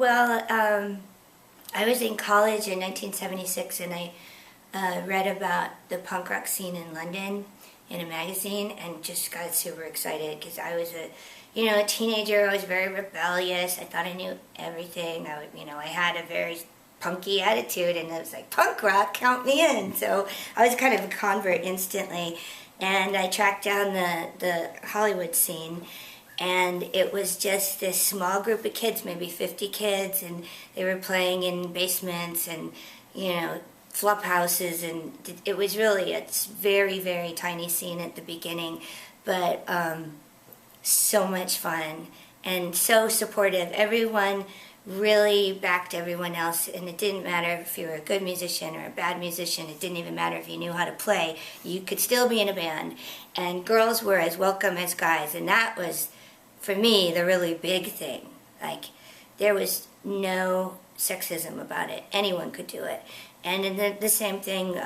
Well, I was in college in 1976, and I read about the punk rock scene in London in a magazine, and just got super excited because I was a teenager. I was very rebellious. I thought I knew everything. I had a very punky attitude, and it was like, punk rock, count me in. So I was kind of a convert instantly, and I tracked down the Hollywood scene. And it was just this small group of kids, maybe 50 kids, and they were playing in basements and, flop houses, and it was really a very, very tiny scene at the beginning, but so much fun and so supportive. Everyone really backed everyone else, and it didn't matter if you were a good musician or a bad musician. It didn't even matter if you knew how to play. You could still be in a band, and girls were as welcome as guys, and that was, for me, the really big thing. Like, there was no sexism about it. Anyone could do it. And then the same thing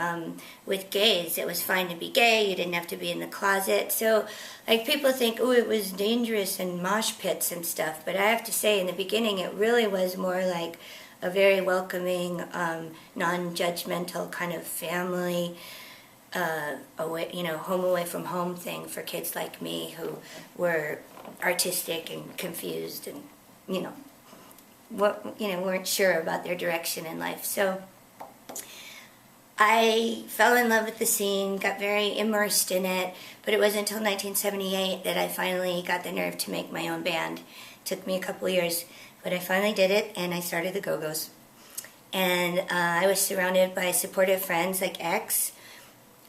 with gays. It was fine to be gay. You didn't have to be in the closet. So, like, people think, oh, it was dangerous and mosh pits and stuff. But I have to say, in the beginning, it really was more like a very welcoming, non-judgmental kind of family, home away from home thing for kids like me who were artistic and confused and, weren't sure about their direction in life. So I fell in love with the scene, got very immersed in it, but it wasn't until 1978 that I finally got the nerve to make my own band. It took me a couple years, but I finally did it, and I started the Go-Gos. And I was surrounded by supportive friends like X,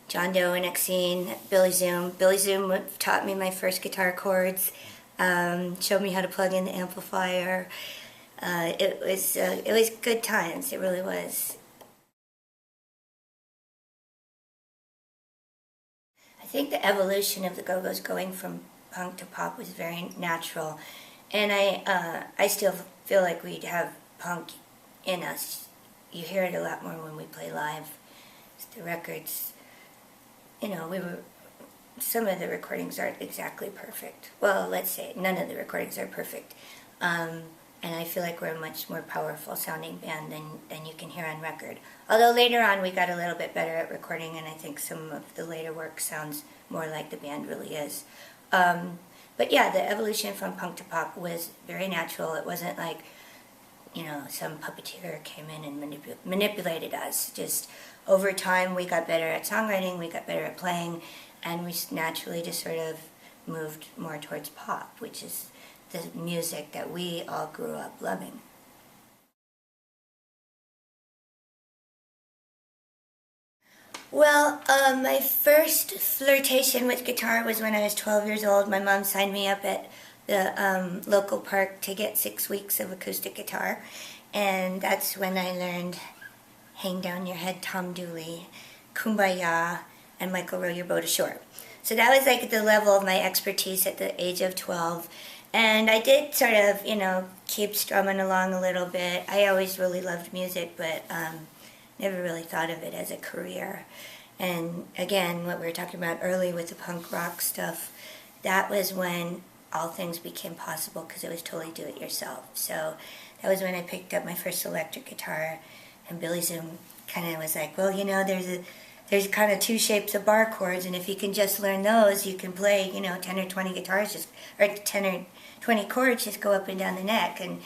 John Doe and Exene, Billy Zoom. Billy Zoom taught me my first guitar chords, showed me how to plug in the amplifier. It was good times, it really was. I think the evolution of the Go-Gos going from punk to pop was very natural, and I still feel like we have punk in us. You hear it a lot more when we play live. The records, some of the recordings aren't exactly perfect. Well, let's say none of the recordings are perfect. And I feel like we're a much more powerful sounding band than you can hear on record. Although later on we got a little bit better at recording, and I think some of the later work sounds more like the band really is. But yeah, the evolution from punk to pop was very natural. It wasn't like, some puppeteer came in and manipulated us. Just over time we got better at songwriting, we got better at playing, and we naturally just sort of moved more towards pop, which is the music that we all grew up loving. Well, my first flirtation with guitar was when I was 12 years old. My mom signed me up at the local park to get 6 weeks of acoustic guitar, and that's when I learned Hang Down Your Head, Tom Dooley, Kumbaya, and Michael Row Your Boat Ashore. So that was like the level of my expertise at the age of 12. And I did sort of, keep strumming along a little bit. I always really loved music, but never really thought of it as a career. And again, what we were talking about early with the punk rock stuff, that was when all things became possible because it was totally do-it-yourself. So that was when I picked up my first electric guitar, and Billy Zoom kind of was like, well, there's kind of two shapes of bar chords, and if you can just learn those, you can play, 10 or 20 guitars, or 10 or 20 chords just go up and down the neck. And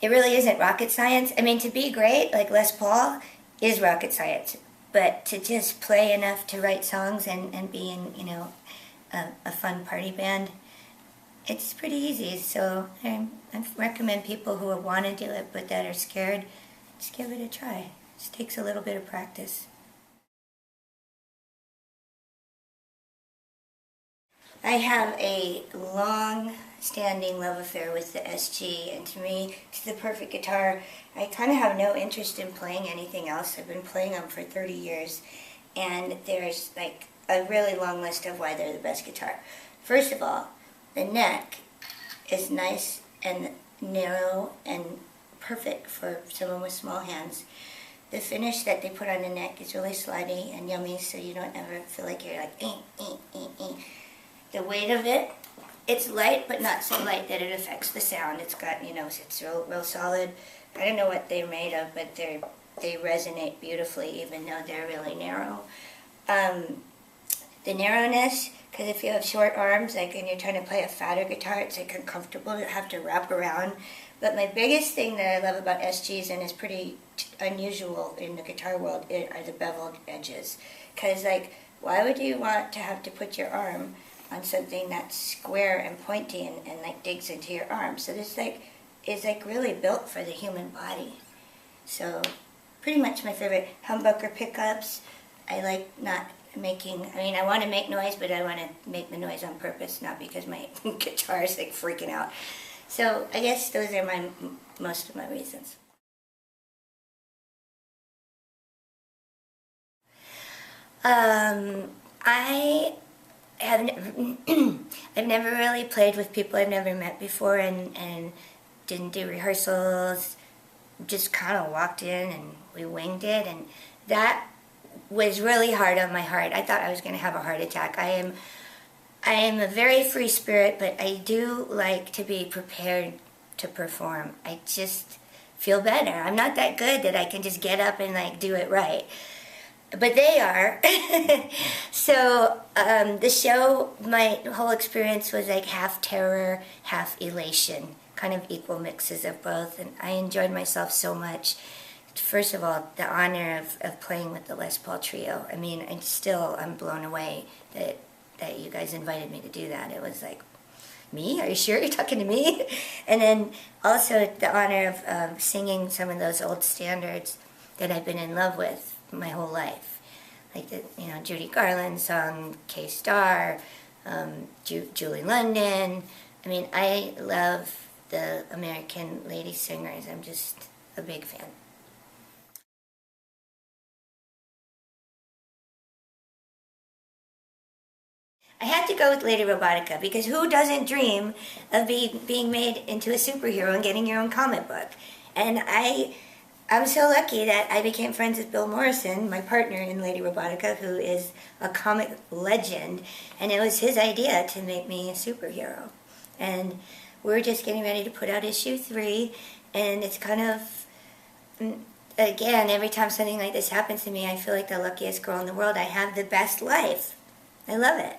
it really isn't rocket science. I mean, to be great, like Les Paul, is rocket science. But to just play enough to write songs and be in, a fun party band, it's pretty easy. So I recommend people who want to do it but that are scared, just give it a try. It just takes a little bit of practice. I have a long-standing love affair with the SG, and to me, it's the perfect guitar. I kind of have no interest in playing anything else. I've been playing them for 30 years, and there's like a really long list of why they're the best guitar. First of all, the neck is nice and narrow and perfect for someone with small hands. The finish that they put on the neck is really slidey and yummy, so you don't ever feel like you're like, The weight of it it's light, but not so light that it affects the sound. It's got, it's real solid. I don't know what they're made of, but they resonate beautifully, even though they're really narrow. The narrowness, because if you have short arms, like, and you're trying to play a fatter guitar, it's like uncomfortable to have to wrap around. But my biggest thing that I love about SGs, and is pretty unusual in the guitar world, are the beveled edges. Because, like, why would you want to have to put your arm on something that's square and pointy and like digs into your arm? So this is really built for the human body. So pretty much my favorite. Humbucker pickups. I like not making, I want to make noise, but I want to make the noise on purpose, not because my guitar is like freaking out. So I guess those are most of my reasons. I have I've never really played with people I've never met before, and didn't do rehearsals. Just kind of walked in and we winged it, and that was really hard on my heart. I thought I was going to have a heart attack. I am a very free spirit, but I do like to be prepared to perform. I just feel better. I'm not that good that I can just get up and like do it right. But they are. So the show, my whole experience was like half terror, half elation, kind of equal mixes of both, and I enjoyed myself so much. First of all, the honor of playing with the Les Paul Trio. I'm blown away that you guys invited me to do that. It was like, me? Are you sure you're talking to me? And then also the honor of singing some of those old standards that I've been in love with my whole life. Like the, Judy Garland song, K-Star, Julie London. I love the American lady singers. I'm just a big fan. I had to go with Lady Robotica, because who doesn't dream of being made into a superhero and getting your own comic book? And I'm so lucky that I became friends with Bill Morrison, my partner in Lady Robotica, who is a comic legend, and it was his idea to make me a superhero. And we're just getting ready to put out issue 3, and it's kind of, again, every time something like this happens to me, I feel like the luckiest girl in the world. I have the best life. I love it.